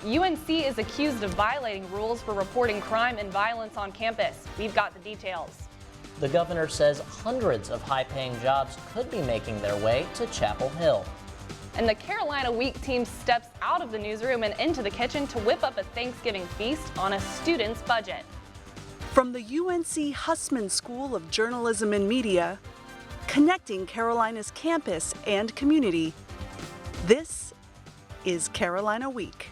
UNC is accused of violating rules for reporting crime and violence on campus. We've got the details. The governor says hundreds of high-paying jobs could be making their way to Chapel Hill. And the Carolina Week team steps out of the newsroom and into the kitchen to whip up a Thanksgiving feast on a student's budget. From the UNC Hussman School of Journalism and Media, connecting Carolina's campus and community, this is Carolina Week.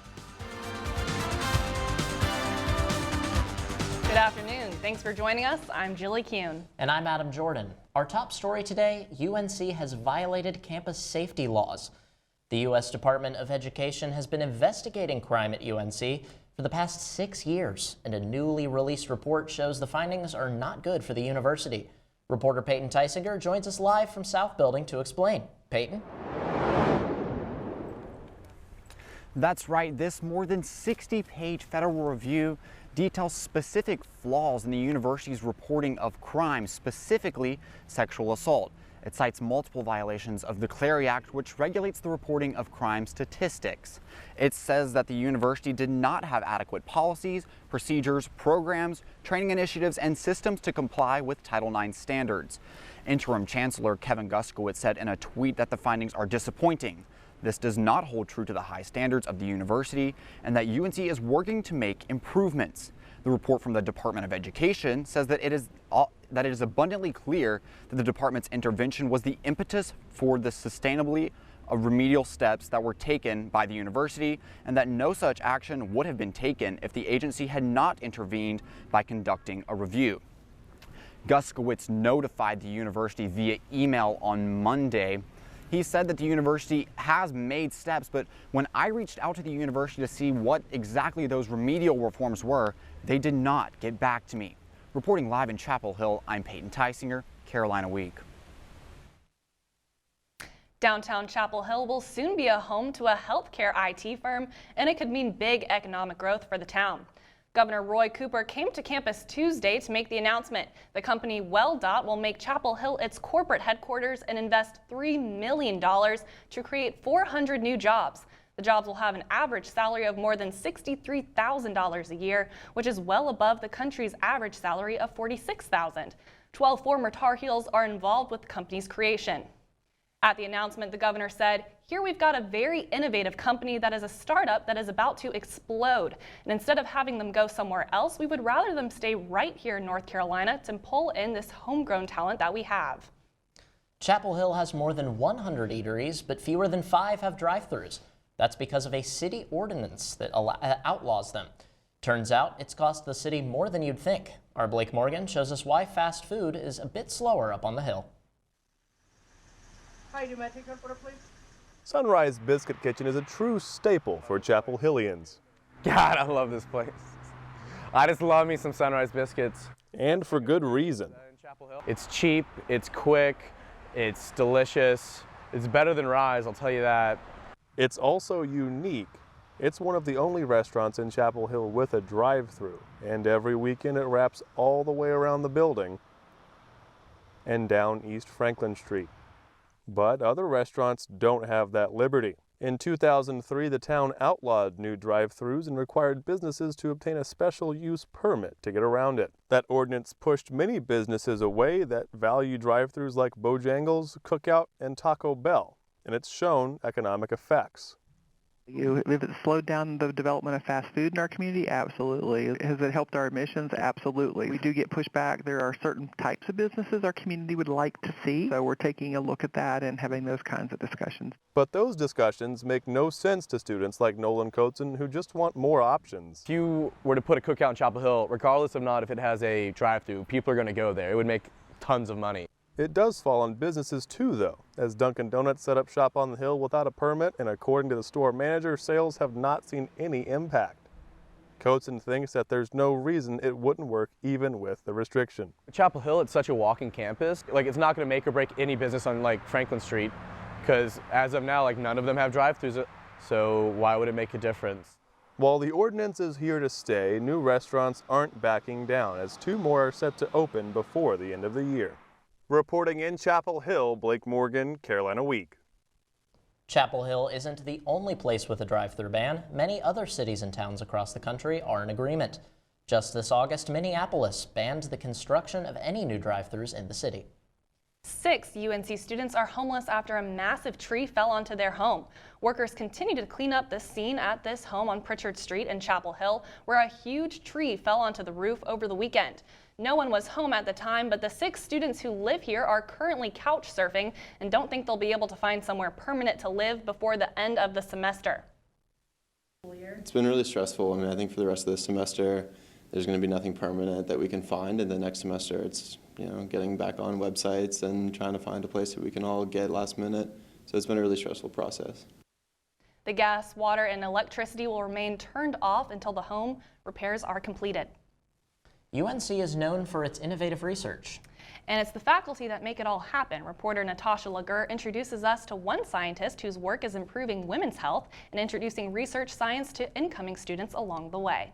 Good afternoon. Thanks for joining us. I'm Jilly Kuhn. And I'm Adam Jordan. Our top story today, UNC has violated campus safety laws. The U.S. Department of Education has been investigating crime at UNC for the past 6 years, and a newly released report shows the findings are not good for the university. Reporter Peyton Teisinger joins us live from South Building to explain. Peyton? That's right. This more than 60-page federal review details specific flaws in the university's reporting of crime, specifically sexual assault. It cites multiple violations of the Clery Act, which regulates the reporting of crime statistics. It says that the university did not have adequate policies, procedures, programs, training initiatives, and systems to comply with Title IX standards. Interim Chancellor Kevin Guskiewicz said in a tweet that the findings are disappointing. This does not hold true to the high standards of the university, and that UNC is working to make improvements. The report from the Department of Education says that it is abundantly clear that the department's intervention was the impetus for the sustainably remedial steps that were taken by the university, and that no such action would have been taken if the agency had not intervened by conducting a review. Guskiewicz notified the university via email on Monday. He said that the university has made steps, but when I reached out to the university to see what exactly those remedial reforms were, they did not get back to me. Reporting live in Chapel Hill, I'm Peyton Teisinger, Carolina Week. Downtown Chapel Hill will soon be a home to a healthcare IT firm, and it could mean big economic growth for the town. Governor Roy Cooper came to campus Tuesday to make the announcement. The company WellDot will make Chapel Hill its corporate headquarters and invest $3 million to create 400 new jobs. The jobs will have an average salary of more than $63,000 a year, which is well above the country's average salary of $46,000. 12 former Tar Heels are involved with the company's creation. At the announcement, the governor said, "Here we've got a very innovative company that is a startup that is about to explode. And instead of having them go somewhere else, we would rather them stay right here in North Carolina to pull in this homegrown talent that we have." Chapel Hill has more than 100 eateries, but fewer than 5 have drive-thrus. That's because of a city ordinance that outlaws them. Turns out it's cost the city more than you'd think. Our Blake Morgan shows us why fast food is a bit slower up on the hill. Hi, do you take order, please? Sunrise Biscuit Kitchen is a true staple for Chapel Hillians. God, I love this place. I just love me some Sunrise Biscuits. And for good reason. It's cheap, it's quick, it's delicious. It's better than Rise, I'll tell you that. It's also unique. It's one of the only restaurants in Chapel Hill with a drive-thru, and every weekend it wraps all the way around the building and down East Franklin Street. But other restaurants don't have that liberty. In 2003, the town outlawed new drive-thrus and required businesses to obtain a special use permit to get around it. That ordinance pushed many businesses away that value drive-thrus like Bojangles, Cookout, and Taco Bell, and it's shown economic effects. If it slowed down the development of fast food in our community? Absolutely. Has it helped our admissions? Absolutely. We do get pushback. There are certain types of businesses our community would like to see, so we're taking a look at that and having those kinds of discussions. But those discussions make no sense to students like Nolan Coatzen who just want more options. If you were to put a Cookout in Chapel Hill, regardless of not if it has a drive-thru, people are going to go there. It would make tons of money. It does fall on businesses too, though, as Dunkin' Donuts set up shop on the hill without a permit, and according to the store manager, sales have not seen any impact. Coatzen thinks that there's no reason it wouldn't work even with the restriction. Chapel Hill, it's such a walking campus. It's not going to make or break any business on Franklin Street, because as of now, none of them have drive-thrus, so why would it make a difference? While the ordinance is here to stay, new restaurants aren't backing down, as 2 more are set to open before the end of the year. Reporting in Chapel Hill, Blake Morgan, Carolina Week. Chapel Hill isn't the only place with a drive-through ban. Many other cities and towns across the country are in agreement. Just this August, Minneapolis banned the construction of any new drive-thrus in the city. 6 UNC students are homeless after a massive tree fell onto their home. Workers continue to clean up the scene at this home on Pritchard Street in Chapel Hill, where a huge tree fell onto the roof over the weekend. No one was home at the time, but the 6 students who live here are currently couch surfing and don't think they'll be able to find somewhere permanent to live before the end of the semester. It's been really stressful. I mean, I think for the rest of the semester, there's going to be nothing permanent that we can find, and the next semester it's, getting back on websites and trying to find a place that we can all get last minute. So it's been a really stressful process. The gas, water, and electricity will remain turned off until the home repairs are completed. UNC is known for its innovative research. And it's the faculty that make it all happen. Reporter Natasha Lagur introduces us to one scientist whose work is improving women's health and introducing research science to incoming students along the way.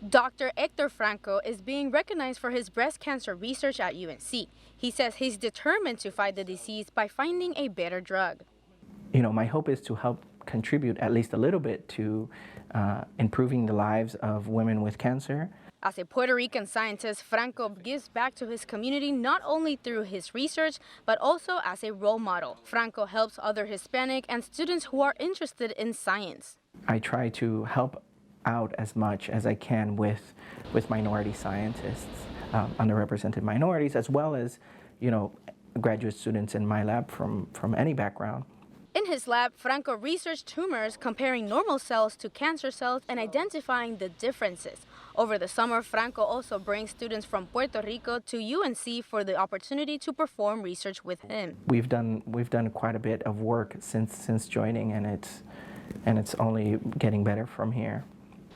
Dr. Hector Franco is being recognized for his breast cancer research at UNC. He says he's determined to fight the disease by finding a better drug. My hope is to help contribute at least a little bit to improving the lives of women with cancer. As a Puerto Rican scientist, Franco gives back to his community not only through his research, but also as a role model. Franco helps other Hispanic and students who are interested in science. I try to help out as much as I can with minority scientists, underrepresented minorities, as well as, graduate students in my lab from any background. In his lab, Franco researched tumors, comparing normal cells to cancer cells and identifying the differences. Over the summer, Franco also brings students from Puerto Rico to UNC for the opportunity to perform research with him. We've done quite a bit of work since joining, and it's only getting better from here.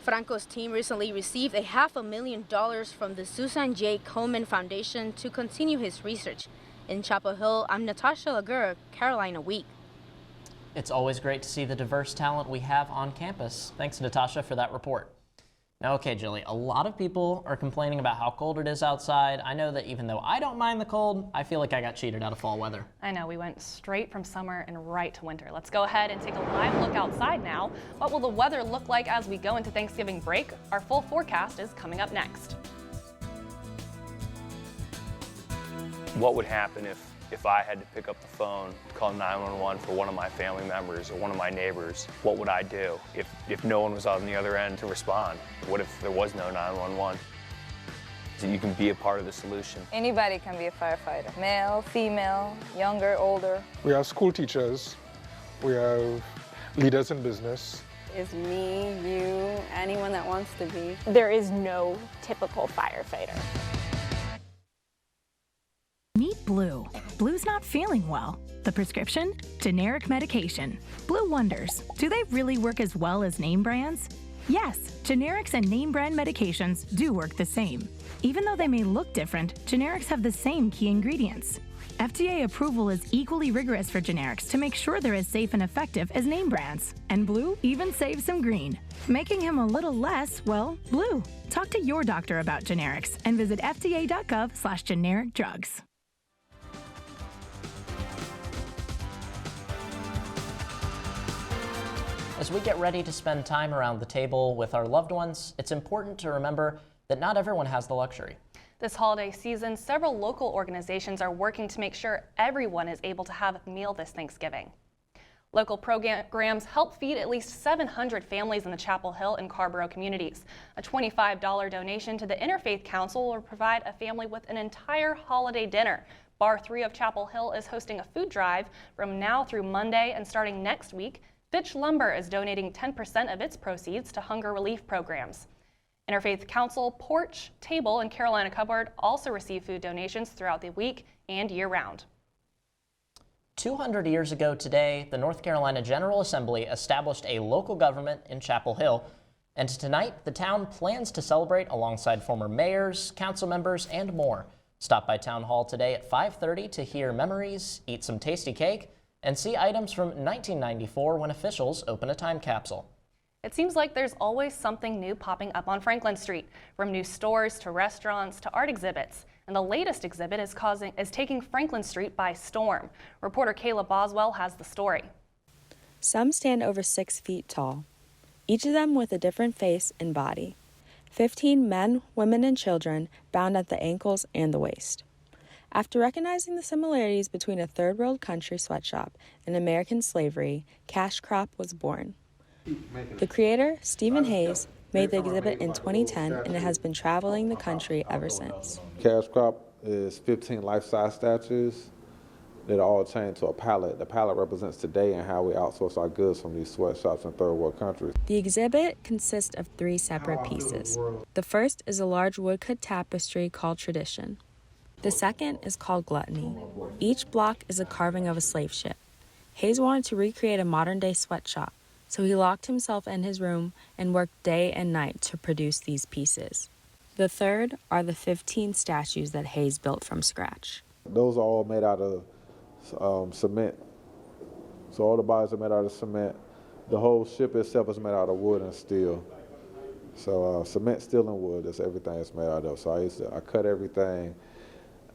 Franco's team recently received $500,000 from the Susan J. Komen Foundation to continue his research. In Chapel Hill, I'm Natasha Lagur, Carolina Week. It's always great to see the diverse talent we have on campus. Thanks, Natasha, for that report. Now, okay, Jilly, a lot of people are complaining about how cold it is outside. I know that even though I don't mind the cold, I feel like I got cheated out of fall weather. I know, we went straight from summer and right to winter. Let's go ahead and take a live look outside now. What will the weather look like as we go into Thanksgiving break? Our full forecast is coming up next. What would happen if I had to pick up the phone, call 911 for one of my family members or one of my neighbors? What would I do if no one was on the other end to respond? What if there was no 911? So you can be a part of the solution. Anybody can be a firefighter, male, female, younger, older. We have school teachers, we have leaders in business. It's me, you, anyone that wants to be. There is no typical firefighter. Meet Blue. Blue's not feeling well. The prescription? Generic medication. Blue wonders, do they really work as well as name brands? Yes, generics and name brand medications do work the same. Even though they may look different, generics have the same key ingredients. FDA approval is equally rigorous for generics to make sure they're as safe and effective as name brands. And Blue even saves some green, making him a little less, well, blue. Talk to your doctor about generics and visit fda.gov/generic drugs. As we get ready to spend time around the table with our loved ones, it's important to remember that not everyone has the luxury. This holiday season, several local organizations are working to make sure everyone is able to have a meal this Thanksgiving. Local programs help feed at least 700 families in the Chapel Hill and Carrboro communities. A $25 donation to the Interfaith Council will provide a family with an entire holiday dinner. Bar 3 of Chapel Hill is hosting a food drive from now through Monday, and starting next week, Fitch Lumber is donating 10% of its proceeds to hunger relief programs. Interfaith Council, Porch, Table, and Carolina Cupboard also receive food donations throughout the week and year-round. 200 years ago today, the North Carolina General Assembly established a local government in Chapel Hill, and tonight the town plans to celebrate alongside former mayors, council members, and more. Stop by Town Hall today at 5:30 to hear memories, eat some tasty cake, and see items from 1994 when officials open a time capsule. It seems like there's always something new popping up on Franklin Street, from new stores to restaurants to art exhibits. and the latest exhibit is taking Franklin Street by storm. Reporter Kayla Boswell has the story. Some stand over 6 feet tall, each of them with a different face and body. 15 men, women, and children bound at the ankles and the waist. After recognizing the similarities between a third world country sweatshop and American slavery, Cash Crop was born. The creator, Stephen Hayes, made the exhibit in 2010, and it has been traveling the country ever since. Cash Crop is 15 life-size statues that are all chained to a pallet. The pallet represents today and how we outsource our goods from these sweatshops in third world countries. The exhibit consists of 3 separate pieces. The first is a large woodcut tapestry called Tradition. The second is called Gluttony. Each block is a carving of a slave ship. Hayes wanted to recreate a modern-day sweatshop, so he locked himself in his room and worked day and night to produce these pieces. The third are the 15 statues that Hayes built from scratch. Those are all made out of cement. So all the bodies are made out of cement. The whole ship itself is made out of wood and steel. So cement, steel, and wood, that's everything it's made out of. So I cut everything.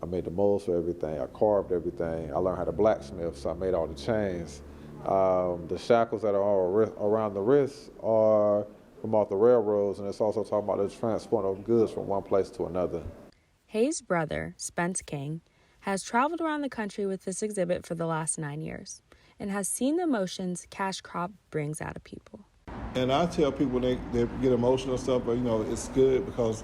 I made the molds for everything. I carved everything. I learned how to blacksmith, so I made all the chains. The shackles that are all around the wrists are from off the railroads, and it's also talking about the transport of goods from one place to another. Hayes' brother, Spence King, has traveled around the country with this exhibit for the last 9 years and has seen the emotions Cash Crop brings out of people. And I tell people they get emotional and stuff, but it's good because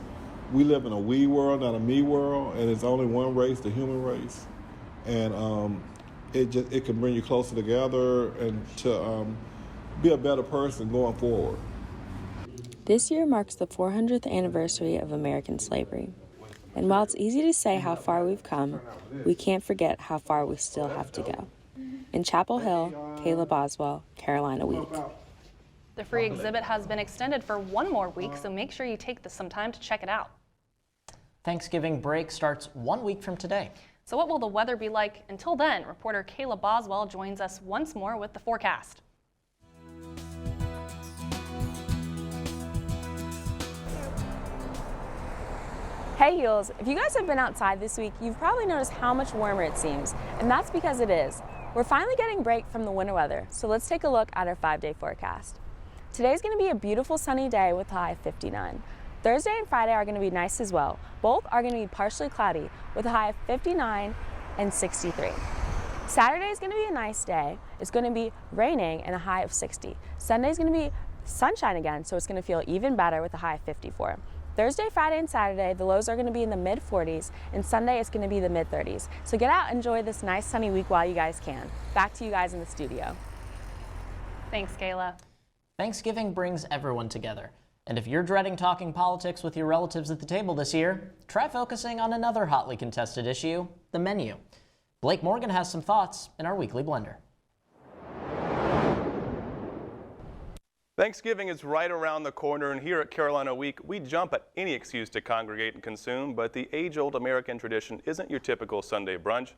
we live in a we world, not a me world, and it's only one race, the human race. And it can bring you closer together and to be a better person going forward. This year marks the 400th anniversary of American slavery. And while it's easy to say how far we've come, we can't forget how far we still have to go. In Chapel Hill, Kayla Boswell, Carolina Week. The free exhibit has been extended for 1 more week, so make sure you take some time to check it out. Thanksgiving break starts 1 week from today. So what will the weather be like until then? Reporter Kayla Boswell joins us once more with the forecast. Hey Yules, if you guys have been outside this week, you've probably noticed how much warmer it seems, and that's because it is. We're finally getting a break from the winter weather, so let's take a look at our 5-day forecast. Today's going to be a beautiful sunny day with a high of 59. Thursday and Friday are going to be nice as well. Both are going to be partially cloudy with a high of 59 and 63. Saturday is going to be a nice day. It's going to be raining and a high of 60. Sunday is going to be sunshine again, so it's going to feel even better with a high of 54. Thursday, Friday, and Saturday, the lows are going to be in the mid-40s, and Sunday is going to be the mid-30s. So get out and enjoy this nice sunny week while you guys can. Back to you guys in the studio. Thanks, Kayla. Thanksgiving brings everyone together. And if you're dreading talking politics with your relatives at the table this year, try focusing on another hotly contested issue, the menu. Blake Morgan has some thoughts in our Weekly Blender. Thanksgiving is right around the corner, and here at Carolina Week, we jump at any excuse to congregate and consume, but the age-old American tradition isn't your typical Sunday brunch.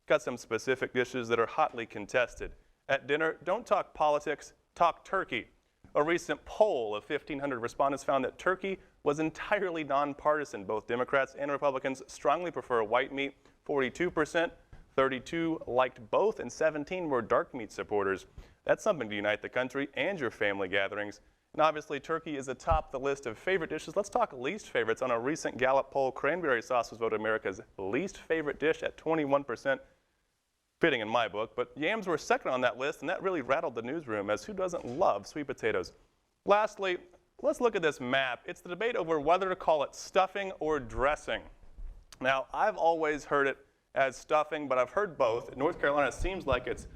Got some specific dishes that are hotly contested. At dinner, don't talk politics, talk turkey. A recent poll of 1,500 respondents found that turkey was entirely nonpartisan. Both Democrats and Republicans strongly prefer white meat, 42%, 32 liked both, and 17 were dark meat supporters. That's something to unite the country and your family gatherings. And obviously, turkey is atop the list of favorite dishes. Let's talk least favorites. On a recent Gallup poll, cranberry sauce was voted America's least favorite dish at 21%. Fitting in my book, but yams were second on that list, and that really rattled the newsroom, as who doesn't love sweet potatoes? Lastly, let's look at this map. It's the debate over whether to call it stuffing or dressing. Now, I've always heard it as stuffing, but I've heard both. In North Carolina, it seems like it's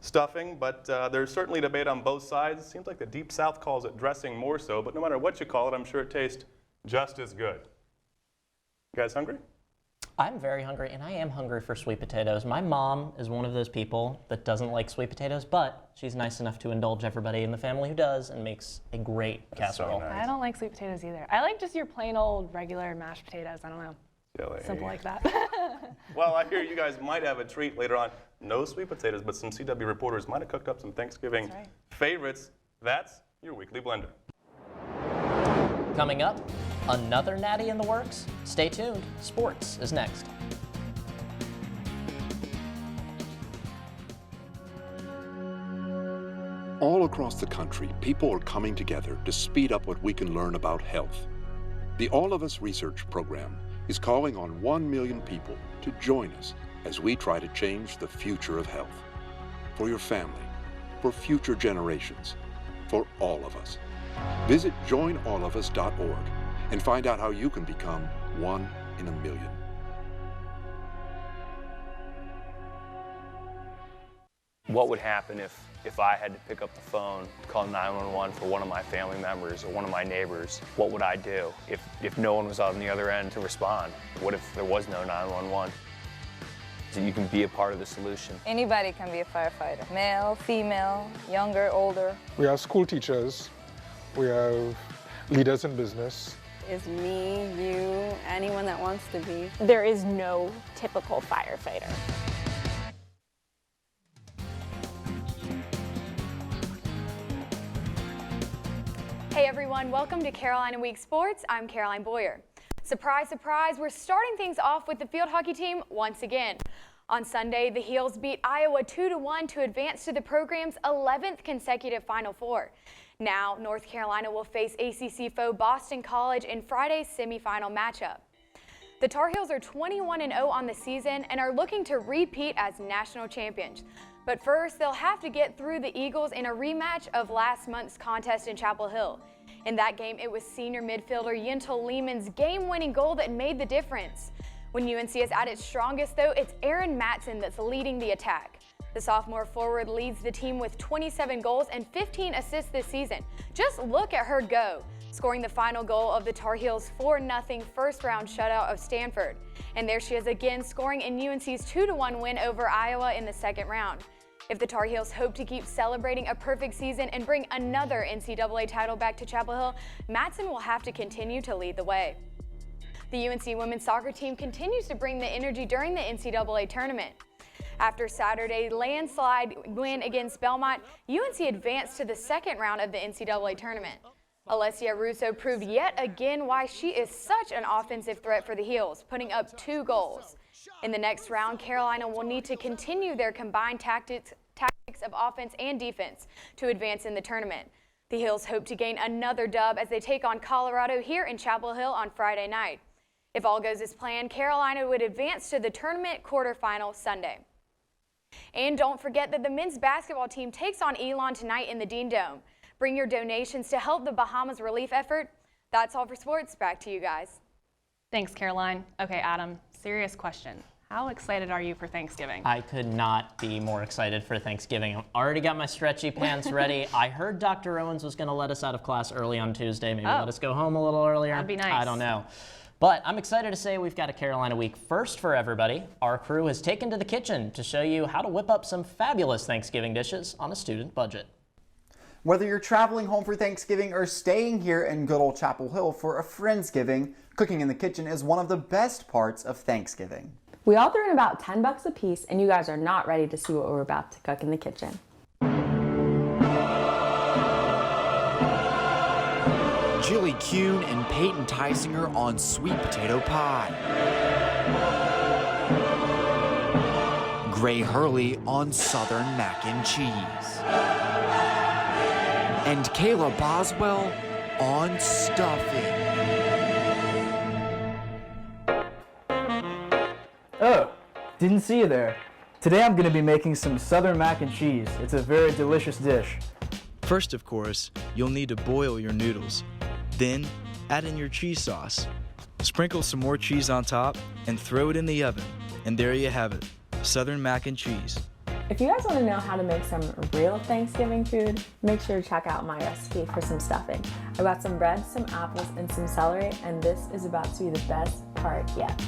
stuffing, but there's certainly debate on both sides. It seems like the Deep South calls it dressing more so, but no matter what you call it, I'm sure it tastes just as good. You guys hungry? I'm very hungry, and I am hungry for sweet potatoes. My mom is one of those people that doesn't like sweet potatoes, but she's nice enough to indulge everybody in the family who does and makes a great casserole. So nice. I don't like sweet potatoes either. I like just your plain old regular mashed potatoes. I don't know. Silly. Simple like that. Well, I hear you guys might have a treat later on. No sweet potatoes, but some CW reporters might have cooked up some Thanksgiving favorites. That's your Weekly Blender. Coming up, another natty in the works? Stay tuned. Sports is next. All across the country, people are coming together to speed up what we can learn about health. The All of Us Research Program is calling on 1 million people to join us as we try to change the future of health. For your family, for future generations, for all of us. Visit joinallofus.org and find out how you can become 1 in a million. What would happen if I had to pick up the phone, call 911 for one of my family members or one of my neighbors? What would I do if no one was on the other end to respond? What if there was no 911? So you can be a part of the solution. Anybody can be a firefighter. Male, female, younger, older. We have school teachers. We have leaders in business. Is me, you, anyone that wants to be. There is no typical firefighter. Hey everyone, welcome to Carolina Week Sports. I'm Caroline Boyer. Surprise, surprise, we're starting things off with the field hockey team once again. On Sunday, the Heels beat Iowa 2-1 to advance to the program's 11th consecutive Final Four. Now, North Carolina will face ACC foe Boston College in Friday's semifinal matchup. The Tar Heels are 21-0 on the season and are looking to repeat as national champions. But first, they'll have to get through the Eagles in a rematch of last month's contest in Chapel Hill. In that game, it was senior midfielder Yentl Lehman's game-winning goal that made the difference. When UNC is at its strongest, though, it's Erin Matson that's leading the attack. The sophomore forward leads the team with 27 goals and 15 assists this season. Just look at her go, scoring the final goal of the Tar Heels' 4-0 first-round shutout of Stanford. And there she is again, scoring in UNC's 2-1 win over Iowa in the second round. If the Tar Heels hope to keep celebrating a perfect season and bring another NCAA title back to Chapel Hill, Matson will have to continue to lead the way. The UNC women's soccer team continues to bring the energy during the NCAA tournament. After Saturday's landslide win against Belmont, UNC advanced to the second round of the NCAA tournament. Alessia Russo proved yet again why she is such an offensive threat for the Heels, putting up 2 goals. In the next round, Carolina will need to continue their combined tactics of offense and defense to advance in the tournament. The Heels hope to gain another dub as they take on Colorado here in Chapel Hill on Friday night. If all goes as planned, Carolina would advance to the tournament quarterfinal Sunday. And don't forget that the men's basketball team takes on Elon tonight in the Dean Dome. Bring your donations to help the Bahamas relief effort. That's all for sports. Back to you guys. Thanks, Caroline. Okay, Adam, serious question. How excited are you for Thanksgiving? I could not be more excited for Thanksgiving. I've already got my stretchy pants ready. I heard Dr. Owens was going to let us out of class early on Tuesday, maybe let us go home a little earlier. That'd be nice. I don't know. But I'm excited to say we've got a Carolina Week first for everybody. Our crew has taken to the kitchen to show you how to whip up some fabulous Thanksgiving dishes on a student budget. Whether you're traveling home for Thanksgiving or staying here in good old Chapel Hill for a Friendsgiving, cooking in the kitchen is one of the best parts of Thanksgiving. We all threw in about $10 a piece, and you guys are not ready to see what we're about to cook in the kitchen. Jilly Kuhn and Peyton Tysinger on sweet potato pie. Gray Hurley on Southern mac and cheese. And Kayla Boswell on stuffing. Oh, didn't see you there. Today I'm going to be making some Southern mac and cheese. It's a very delicious dish. First, of course, you'll need to boil your noodles. Then, add in your cheese sauce. Sprinkle some more cheese on top and throw it in the oven. And there you have it, Southern mac and cheese. If you guys want to know how to make some real Thanksgiving food, make sure to check out my recipe for some stuffing. I got some bread, some apples, and some celery, and this is about to be the best part yet.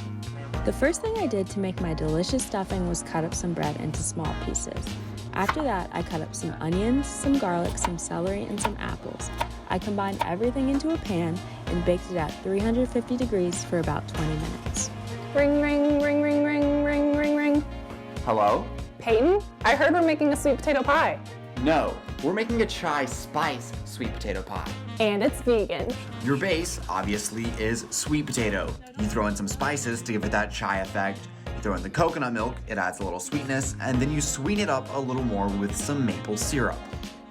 The first thing I did to make my delicious stuffing was cut up some bread into small pieces. After that, I cut up some onions, some garlic, some celery, and some apples. I combined everything into a pan and baked it at 350 degrees for about 20 minutes. Ring, ring, ring, ring, ring, ring, ring, ring. Hello? Peyton, I heard we're making a sweet potato pie. No, we're making a chai spice sweet potato pie. And it's vegan. Your base, obviously, is sweet potato. You throw in some spices to give it that chai effect. You throw in the coconut milk, it adds a little sweetness, and then you sweeten it up a little more with some maple syrup.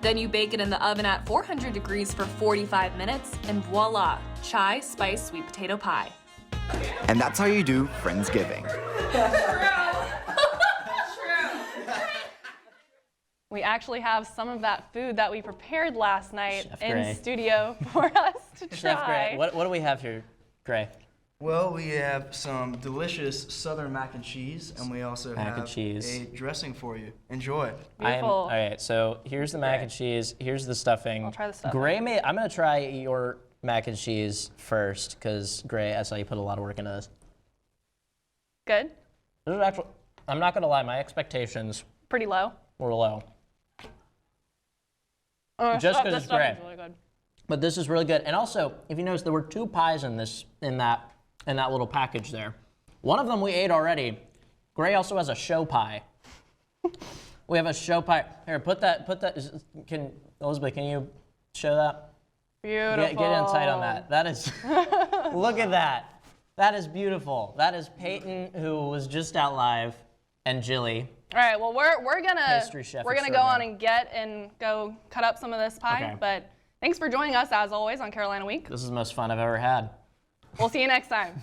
Then you bake it in the oven at 400 degrees for 45 minutes, and voila, chai spice sweet potato pie. And that's how you do Friendsgiving. We actually have some of that food that we prepared last night Chef in Gray. studio for us to try. Chef Gray, what do we have here, Gray? Well, we have some delicious Southern mac and cheese, and we also Mac and have cheese. a dressing for you. Enjoy. All right, so here's the mac and cheese. Here's the stuffing. I'll try the stuffing. Gray, I'm going to try your mac and cheese first, because Gray, I saw you put a lot of work into this. Good? This is actually, I'm not going to lie, my expectations Pretty low. were low. Just because it's Gray. Really good. But this is really good. And also, if you notice, there were 2 pies in that little package there. One of them we ate already. Gray also has a show pie. We have a show pie. Here, put that. Elizabeth, can you show that? Beautiful. Get in tight on that. That is. Look at that. That is beautiful. That is Peyton, who was just out live, and Jilly. All right, well, we're gonna Pastry chef go on extraordinaire. and go cut up some of this pie. Okay. But thanks for joining us as always on Carolina Week. This is the most fun I've ever had. We'll see you next time.